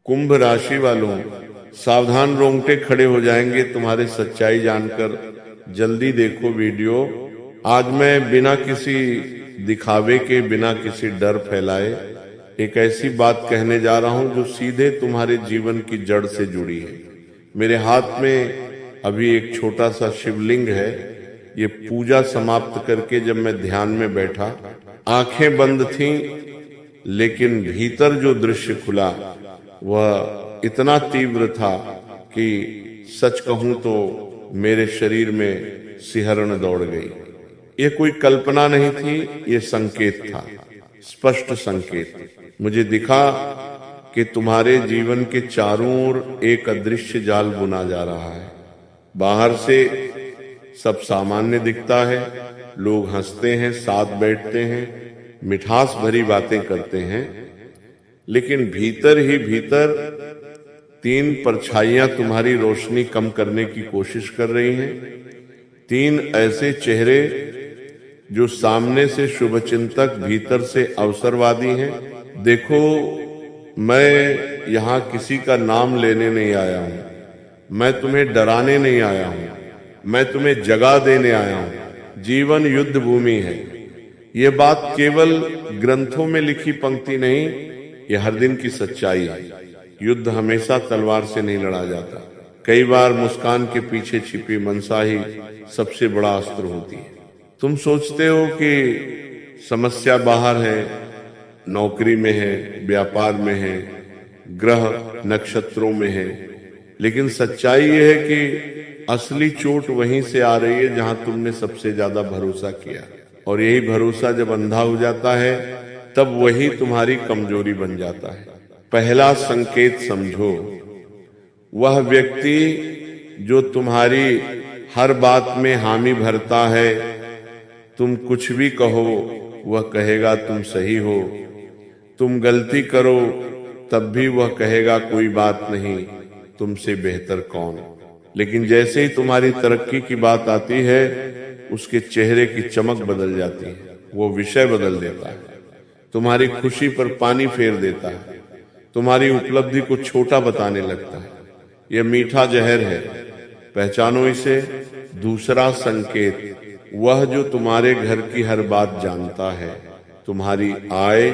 कुंभ राशि वालों, सावधान, रोंगटे खड़े हो जाएंगे तुम्हारे सच्चाई जानकर। जल्दी देखो वीडियो। आज मैं बिना किसी दिखावे के, बिना किसी डर फैलाए एक ऐसी बात कहने जा रहा हूं जो सीधे तुम्हारे जीवन की जड़ से जुड़ी है। मेरे हाथ में अभी एक छोटा सा शिवलिंग है। ये पूजा समाप्त करके जब मैं ध्यान में बैठा, आंखें बंद थीं, लेकिन भीतर जो दृश्य खुला वह इतना तीव्र था कि सच कहूं तो मेरे शरीर में सिहरन दौड़ गई। ये कोई कल्पना नहीं थी, ये संकेत था, स्पष्ट संकेत। मुझे दिखा कि तुम्हारे जीवन के चारों ओर एक अदृश्य जाल बुना जा रहा है। बाहर से सब सामान्य दिखता है, लोग हंसते हैं, साथ बैठते हैं, मिठास भरी बातें करते हैं, लेकिन भीतर ही भीतर तीन परछाइयां तुम्हारी रोशनी कम करने की कोशिश कर रही हैं। तीन ऐसे चेहरे जो सामने से शुभचिंतक, भीतर से अवसरवादी हैं। देखो, मैं यहां किसी का नाम लेने नहीं आया हूं, मैं तुम्हें डराने नहीं आया हूं, मैं तुम्हें जगा देने आया हूं। जीवन युद्ध भूमि है। ये बात केवल ग्रंथों में लिखी पंक्ति नहीं, ये हर दिन की सच्चाई है। युद्ध हमेशा तलवार से नहीं लड़ा जाता। कई बार मुस्कान के पीछे छिपी मनसा ही सबसे बड़ा अस्त्र होती है। तुम सोचते हो कि समस्या बाहर है, नौकरी में है, व्यापार में है, ग्रह नक्षत्रों में है, लेकिन सच्चाई यह है कि असली चोट वहीं से आ रही है जहां तुमने सबसे ज्यादा भरोसा किया। और यही भरोसा जब अंधा हो जाता है, तब वही तुम्हारी कमजोरी बन जाता है। पहला संकेत समझो, वह व्यक्ति जो तुम्हारी हर बात में हामी भरता है, तुम कुछ भी कहो वह कहेगा तुम सही हो, तुम गलती करो तब भी वह कहेगा कोई बात नहीं, तुमसे बेहतर कौन। लेकिन जैसे ही तुम्हारी तरक्की की बात आती है, उसके चेहरे की चमक बदल जाती है, वो विषय बदल देता है, तुम्हारी खुशी पर पानी फेर देता है, तुम्हारी उपलब्धि को छोटा बताने लगता है। यह मीठा जहर है, पहचानो इसे। दूसरा संकेत, वह जो तुम्हारे घर की हर बात जानता है, तुम्हारी आय,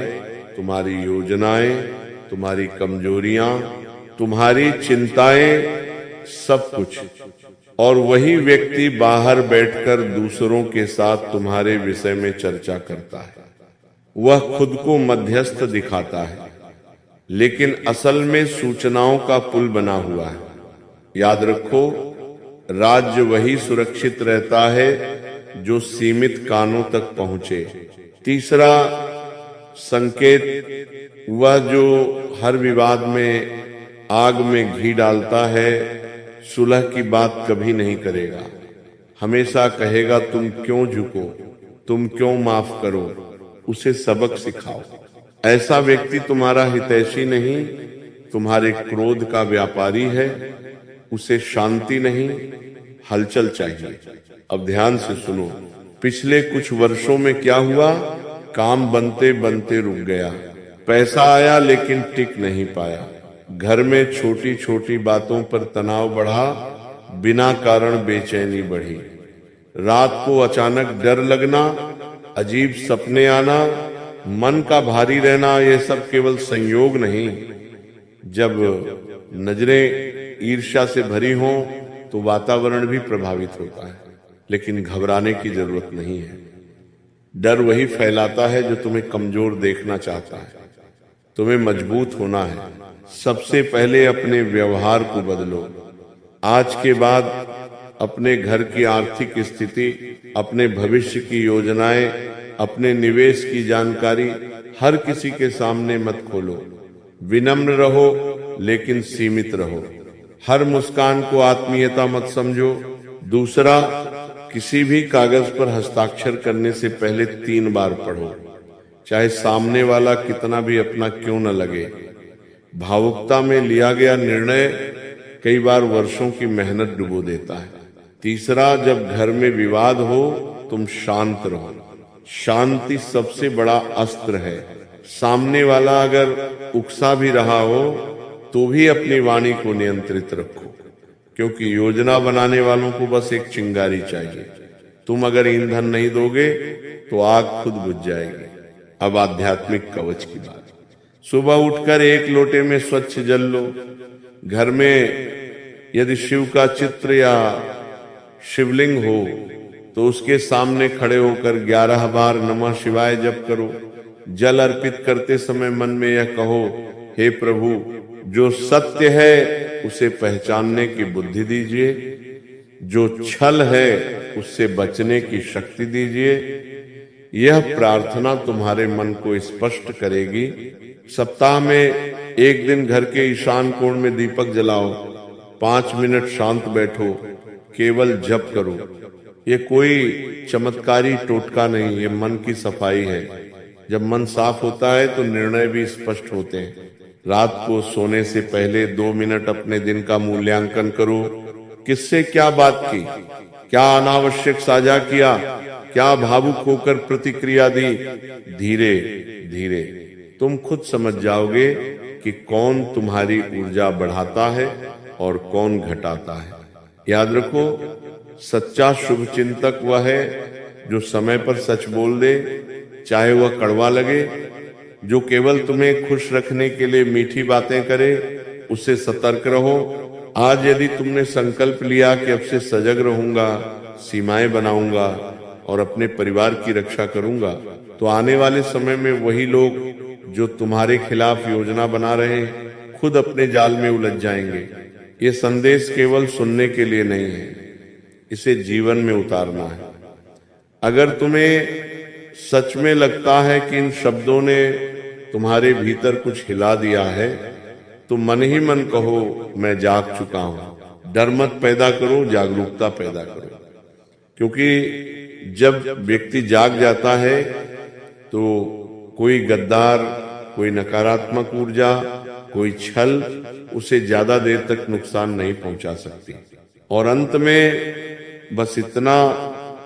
तुम्हारी योजनाएं, तुम्हारी कमजोरियां, तुम्हारी चिंताएं, सब कुछ। और वही व्यक्ति बाहर बैठकर दूसरों के साथ तुम्हारे विषय में चर्चा करता है। वह खुद को मध्यस्थ दिखाता है, लेकिन असल में सूचनाओं का पुल बना हुआ है। याद रखो, राज्य वही सुरक्षित रहता है जो सीमित कानों तक पहुंचे। तीसरा संकेत, वह जो हर विवाद में आग में घी डालता है, सुलह की बात कभी नहीं करेगा, हमेशा कहेगा तुम क्यों झुको, तुम क्यों माफ करो, उसे सबक सिखाओ। ऐसा व्यक्ति तुम्हारा हितैषी नहीं, तुम्हारे क्रोध का व्यापारी है। उसे शांति नहीं, हलचल चाहिए। अब ध्यान से सुनो, पिछले कुछ वर्षों में क्या हुआ? काम बनते बनते रुक गया, पैसा आया लेकिन टिक नहीं पाया, घर में छोटी छोटी बातों पर तनाव बढ़ा, बिना कारण बेचैनी बढ़ी, रात को अचानक डर लगना, अजीब सपने आना, मन का भारी रहना, ये सब केवल संयोग नहीं। जब नजरें ईर्ष्या से भरी हों तो वातावरण भी प्रभावित होता है, लेकिन घबराने की जरूरत नहीं है। डर वही फैलाता है जो तुम्हें कमजोर देखना चाहता है। तुम्हें मजबूत होना है। सबसे पहले अपने व्यवहार को बदलो। आज के बाद अपने घर की आर्थिक स्थिति, अपने भविष्य की योजनाएं, अपने निवेश की जानकारी हर किसी के सामने मत खोलो। विनम्र रहो लेकिन सीमित रहो। हर मुस्कान को आत्मीयता मत समझो। दूसरा, किसी भी कागज पर हस्ताक्षर करने से पहले 3 बार पढ़ो, चाहे सामने वाला कितना भी अपना क्यों न लगे। भावुकता में लिया गया निर्णय कई बार वर्षों की मेहनत डुबो देता है। तीसरा, जब घर में विवाद हो तुम शांत रहो। शांति सबसे बड़ा अस्त्र है। सामने वाला अगर उकसा भी रहा हो तो भी अपनी वाणी को नियंत्रित रखो, क्योंकि योजना बनाने वालों को बस एक चिंगारी चाहिए। तुम अगर ईंधन नहीं दोगे तो आग खुद बुझ जाएगी। अब आध्यात्मिक कवच की बात। सुबह उठकर एक लोटे में स्वच्छ जल लो। घर में यदि शिव का चित्र या शिवलिंग हो तो उसके सामने खड़े होकर 11 बार नमः शिवाय जप करो। जल अर्पित करते समय मन में यह कहो, हे प्रभु, जो सत्य है उसे पहचानने की बुद्धि दीजिए, जो छल है उससे बचने की शक्ति दीजिए। यह प्रार्थना तुम्हारे मन को स्पष्ट करेगी। सप्ताह में एक दिन घर के ईशान कोण में दीपक जलाओ, 5 मिनट शांत बैठो, केवल जप करो। ये कोई चमत्कारी टोटका नहीं, ये मन की सफाई है। जब मन साफ होता है तो निर्णय भी स्पष्ट होते हैं। रात को सोने से पहले 2 मिनट अपने दिन का मूल्यांकन करो। किससे क्या बात की, क्या अनावश्यक साझा किया, क्या भावुक होकर प्रतिक्रिया दी। धीरे धीरे तुम खुद समझ जाओगे कि कौन तुम्हारी ऊर्जा बढ़ाता है और कौन घटाता है। याद रखो, सच्चा शुभ चिंतक वह है जो समय पर सच बोल दे, चाहे वह कड़वा लगे। जो केवल तुम्हें खुश रखने के लिए मीठी बातें करे, उससे सतर्क रहो। आज यदि तुमने संकल्प लिया कि अब से सजग रहूंगा, सीमाएं बनाऊंगा और अपने परिवार की रक्षा करूंगा, तो आने वाले समय में वही लोग जो तुम्हारे खिलाफ योजना बना रहे हैं खुद अपने जाल में उलझ जाएंगे। ये संदेश केवल सुनने के लिए नहीं है, इसे जीवन में उतारना है। अगर तुम्हें सच में लगता है कि इन शब्दों ने तुम्हारे भीतर कुछ हिला दिया है, तो मन ही मन कहो, मैं जाग चुका हूं। डर मत पैदा करो, जागरूकता पैदा करो। क्योंकि जब व्यक्ति जाग जाता है तो कोई गद्दार, कोई नकारात्मक ऊर्जा, कोई छल उसे ज्यादा देर तक नुकसान नहीं पहुंचा सकती। और अंत में बस इतना,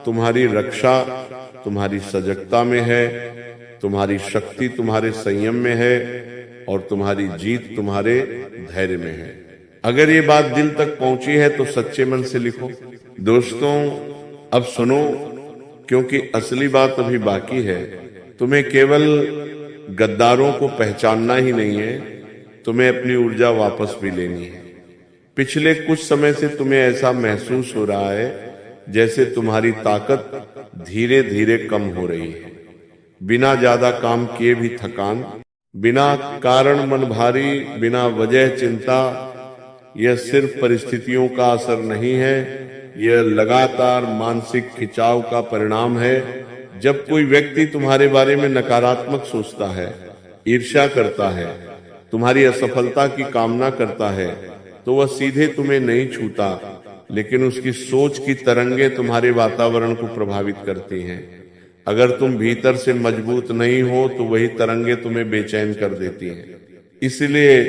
तुम्हारी रक्षा तुम्हारी सजगता में है, तुम्हारी शक्ति तुम्हारे संयम में है और तुम्हारी जीत तुम्हारे धैर्य में है। अगर ये बात दिल तक पहुंची है तो सच्चे मन से लिखो। दोस्तों, अब सुनो, क्योंकि असली बात अभी बाकी है। तुम्हें केवल गद्दारों को पहचानना ही नहीं है, तुम्हें अपनी ऊर्जा वापस भी लेनी है। पिछले कुछ समय से तुम्हें ऐसा महसूस हो रहा है जैसे तुम्हारी ताकत धीरे धीरे कम हो रही है। बिना ज्यादा काम किए भी थकान, बिना कारण मन भारी, बिना वजह चिंता। यह सिर्फ परिस्थितियों का असर नहीं है, यह लगातार मानसिक खिंचाव का परिणाम है। जब कोई व्यक्ति तुम्हारे बारे में नकारात्मक सोचता है, ईर्ष्या करता है, तुम्हारी असफलता की कामना करता है, तो वह सीधे तुम्हें नहीं छूता, लेकिन उसकी सोच की तरंगे तुम्हारे वातावरण को प्रभावित करती हैं। अगर तुम भीतर से मजबूत नहीं हो तो वही तरंगे तुम्हें बेचैन कर देती हैं। इसलिए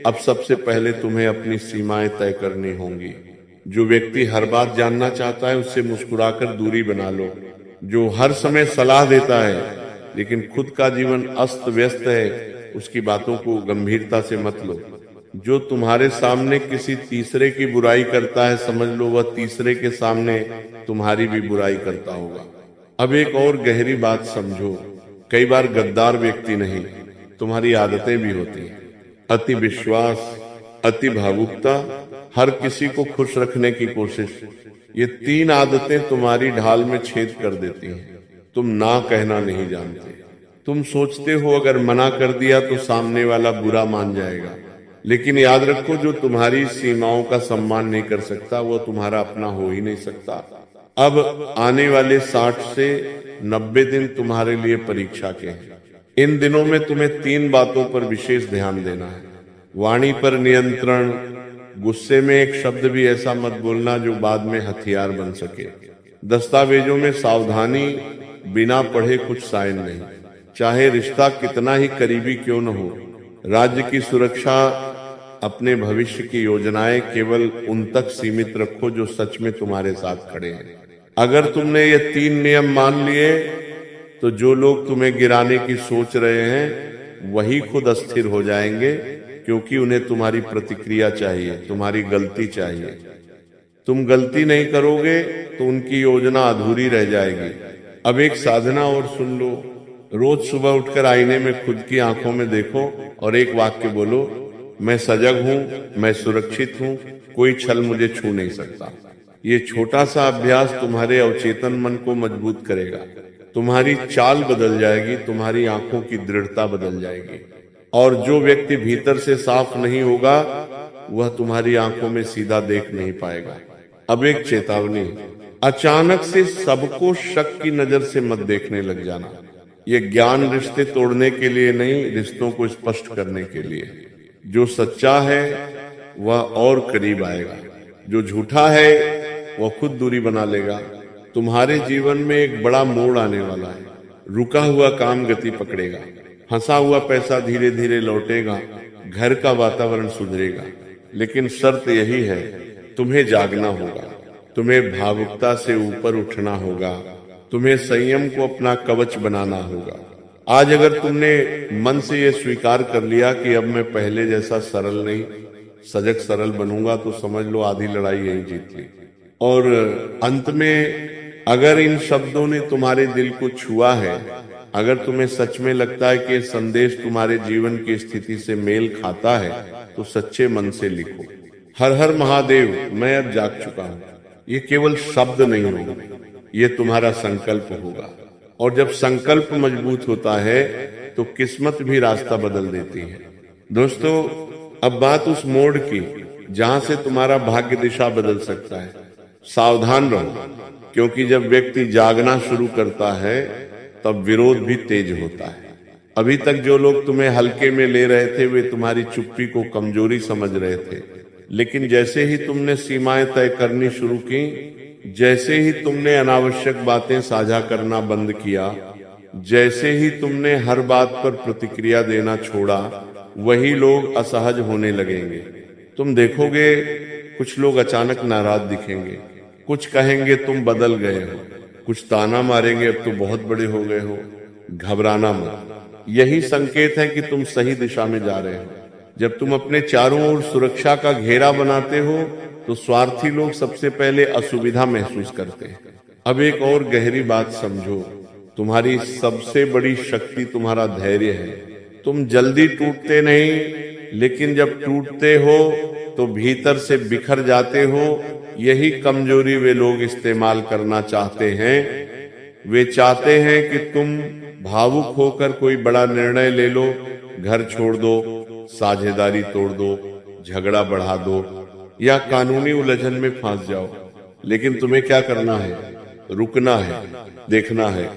अब सबसे पहले तुम्हें अपनी सीमाएं तय करनी होंगी। जो व्यक्ति हर बात जानना चाहता है उससे मुस्कुराकर दूरी बना लो। जो हर समय सलाह देता है लेकिन खुद का जीवन अस्त व्यस्त है, उसकी बातों को गंभीरता से मत लो। जो तुम्हारे सामने किसी तीसरे की बुराई करता है, समझ लो वह तीसरे के सामने तुम्हारी भी बुराई करता होगा। अब एक और गहरी बात समझो, कई बार गद्दार व्यक्ति नहीं, तुम्हारी आदतें भी होती हैं। अति विश्वास, अति भावुकता, हर किसी को खुश रखने की कोशिश, ये 3 आदतें तुम्हारी ढाल में छेद कर देती हैं। तुम ना कहना नहीं जानते। तुम सोचते हो अगर मना कर दिया तो सामने वाला बुरा मान जाएगा, लेकिन याद रखो, जो तुम्हारी सीमाओं का सम्मान नहीं कर सकता वो तुम्हारा अपना हो ही नहीं सकता। अब आने वाले 60 से 90 दिन तुम्हारे लिए परीक्षा के हैं। इन दिनों में तुम्हें 3 बातों पर विशेष ध्यान देना है। वाणी पर नियंत्रण, गुस्से में एक शब्द भी ऐसा मत बोलना जो बाद में हथियार बन सके। दस्तावेजों में सावधानी, बिना पढ़े कुछ साइन नहीं, चाहे रिश्ता कितना ही करीबी क्यों न हो। राज्य की सुरक्षा, अपने भविष्य की योजनाएं केवल उन तक सीमित रखो जो सच में तुम्हारे साथ खड़े हैं। अगर तुमने ये 3 नियम मान लिए तो जो लोग तुम्हें गिराने की सोच रहे हैं वही खुद अस्थिर हो जाएंगे क्योंकि उन्हें तुम्हारी प्रतिक्रिया चाहिए, तुम्हारी गलती चाहिए। तुम गलती नहीं करोगे तो उनकी योजना अधूरी रह जाएगी। अब एक साधना और सुन लो। रोज सुबह उठकर आईने में खुद की आंखों में देखो और एक वाक्य बोलो, मैं सजग हूं, मैं सुरक्षित हूं, कोई छल मुझे छू नहीं सकता। ये छोटा सा अभ्यास तुम्हारे अवचेतन मन को मजबूत करेगा। तुम्हारी चाल बदल जाएगी, तुम्हारी आंखों की दृढ़ता बदल जाएगी। और जो व्यक्ति भीतर से साफ नहीं होगा वह तुम्हारी आंखों में सीधा देख नहीं पाएगा। अब एक चेतावनी, अचानक से सबको शक की नजर से मत देखने लग जाना। ये ज्ञान रिश्ते तोड़ने के लिए नहीं, रिश्तों को स्पष्ट करने के लिए। जो सच्चा है वह और करीब आएगा, जो झूठा है वह खुद दूरी बना लेगा। तुम्हारे जीवन में एक बड़ा मोड़ आने वाला है। रुका हुआ काम गति पकड़ेगा, फंसा हुआ पैसा धीरे धीरे लौटेगा, घर का वातावरण सुधरेगा। लेकिन शर्त यही है, तुम्हें जागना होगा, तुम्हें भावुकता से ऊपर उठना होगा, तुम्हें संयम को अपना कवच बनाना होगा। आज अगर तुमने मन से यह स्वीकार कर लिया कि अब मैं पहले जैसा सरल नहीं, सजग सरल बनूंगा, तो समझ लो आधी लड़ाई यही जीत ली। और अंत में अगर इन शब्दों ने तुम्हारे दिल को छुआ है, अगर तुम्हें सच में लगता है कि संदेश तुम्हारे जीवन की स्थिति से मेल खाता है, तो सच्चे मन से लिखो, हर हर महादेव, मैं अब जाग चुका हूं। ये केवल शब्द नहीं होगा, ये तुम्हारा संकल्प होगा। और जब संकल्प मजबूत होता है तो किस्मत भी रास्ता बदल देती है। दोस्तों, अब बात उस मोड़ की जहां से तुम्हारा भाग्य दिशा बदल सकता है। सावधान रहो, क्योंकि जब व्यक्ति जागना शुरू करता है तब विरोध भी तेज होता है। अभी तक जो लोग तुम्हें हल्के में ले रहे थे वे तुम्हारी चुप्पी को कमजोरी समझ रहे थे, लेकिन जैसे ही तुमने सीमाएं तय करनी शुरू की, जैसे ही तुमने अनावश्यक बातें साझा करना बंद किया, जैसे ही तुमने हर बात पर प्रतिक्रिया देना छोड़ा, वही लोग असहज होने लगेंगे। तुम देखोगे कुछ लोग अचानक नाराज दिखेंगे, कुछ कहेंगे तुम बदल गए हो, कुछ ताना मारेंगे अब तो बहुत बड़े हो गए हो। घबराना मत, यही संकेत है कि तुम सही दिशा में जा रहे हो। जब तुम अपने चारों ओर सुरक्षा का घेरा बनाते हो तो स्वार्थी लोग सबसे पहले असुविधा महसूस करते हैं। अब एक और गहरी बात समझो, तुम्हारी सबसे बड़ी शक्ति तुम्हारा धैर्य है। तुम जल्दी टूटते नहीं, लेकिन जब टूटते हो तो भीतर से बिखर जाते हो। यही कमजोरी वे लोग इस्तेमाल करना चाहते हैं। वे चाहते हैं कि तुम भावुक होकर कोई बड़ा निर्णय ले लो, घर छोड़ दो, साझेदारी तोड़ दो, झगड़ा बढ़ा दो या कानूनी उलझन में फंस जाओ। लेकिन तुम्हें क्या करना है? रुकना है, देखना है,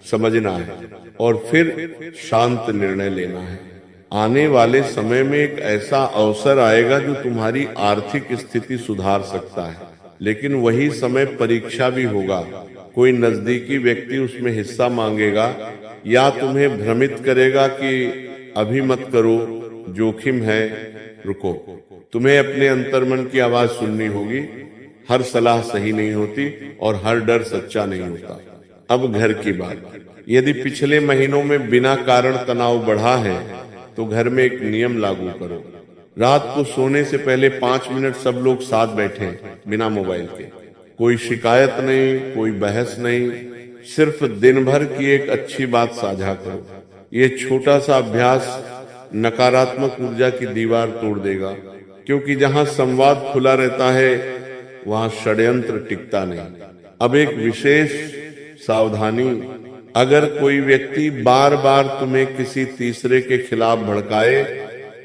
समझना है और फिर शांत निर्णय लेना है। आने वाले समय में एक ऐसा अवसर आएगा जो तुम्हारी आर्थिक स्थिति सुधार सकता है, लेकिन वही समय परीक्षा भी होगा। कोई नजदीकी व्यक्ति उसमें हिस्सा मांगेगा या तुम्हें भ्रमित करेगा कि अभी मत करो, जोखिम है, रुको। तुम्हें अपने अंतर्मन की आवाज सुननी होगी। हर सलाह सही नहीं होती और हर डर सच्चा नहीं होता। अब घर की बात, यदि पिछले महीनों में बिना कारण तनाव बढ़ा है तो घर में एक नियम लागू करो। रात को सोने से पहले 5 मिनट सब लोग साथ बैठें, बिना मोबाइल के। कोई शिकायत नहीं, कोई बहस नहीं, सिर्फ दिन भर की एक अच्छी बात साझा करो। ये छोटा सा अभ्यास नकारात्मक ऊर्जा की दीवार तोड़ देगा, क्योंकि जहां संवाद खुला रहता है वहां षड्यंत्र टिकता नहीं। अब एक विशेष सावधानी, अगर कोई व्यक्ति बार बार तुम्हें किसी तीसरे के खिलाफ भड़काए,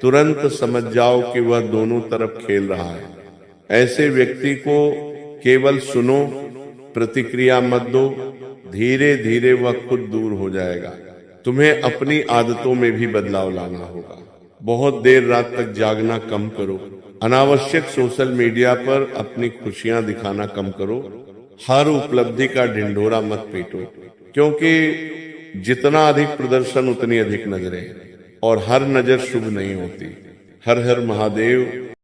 तुरंत समझ जाओ कि वह दोनों तरफ खेल रहा है। ऐसे व्यक्ति को केवल सुनो, प्रतिक्रिया मत दो। धीरे धीरे वह खुद दूर हो जाएगा। तुम्हें अपनी आदतों में भी बदलाव लाना होगा। बहुत देर रात तक जागना कम करो। अनावश्यक सोशल मीडिया पर अपनी खुशियां दिखाना कम करो। हर उपलब्धि का ढिंढोरा मत पीटो, क्योंकि जितना अधिक प्रदर्शन उतनी अधिक नजरें, और हर नजर शुभ नहीं होती। हर हर महादेव।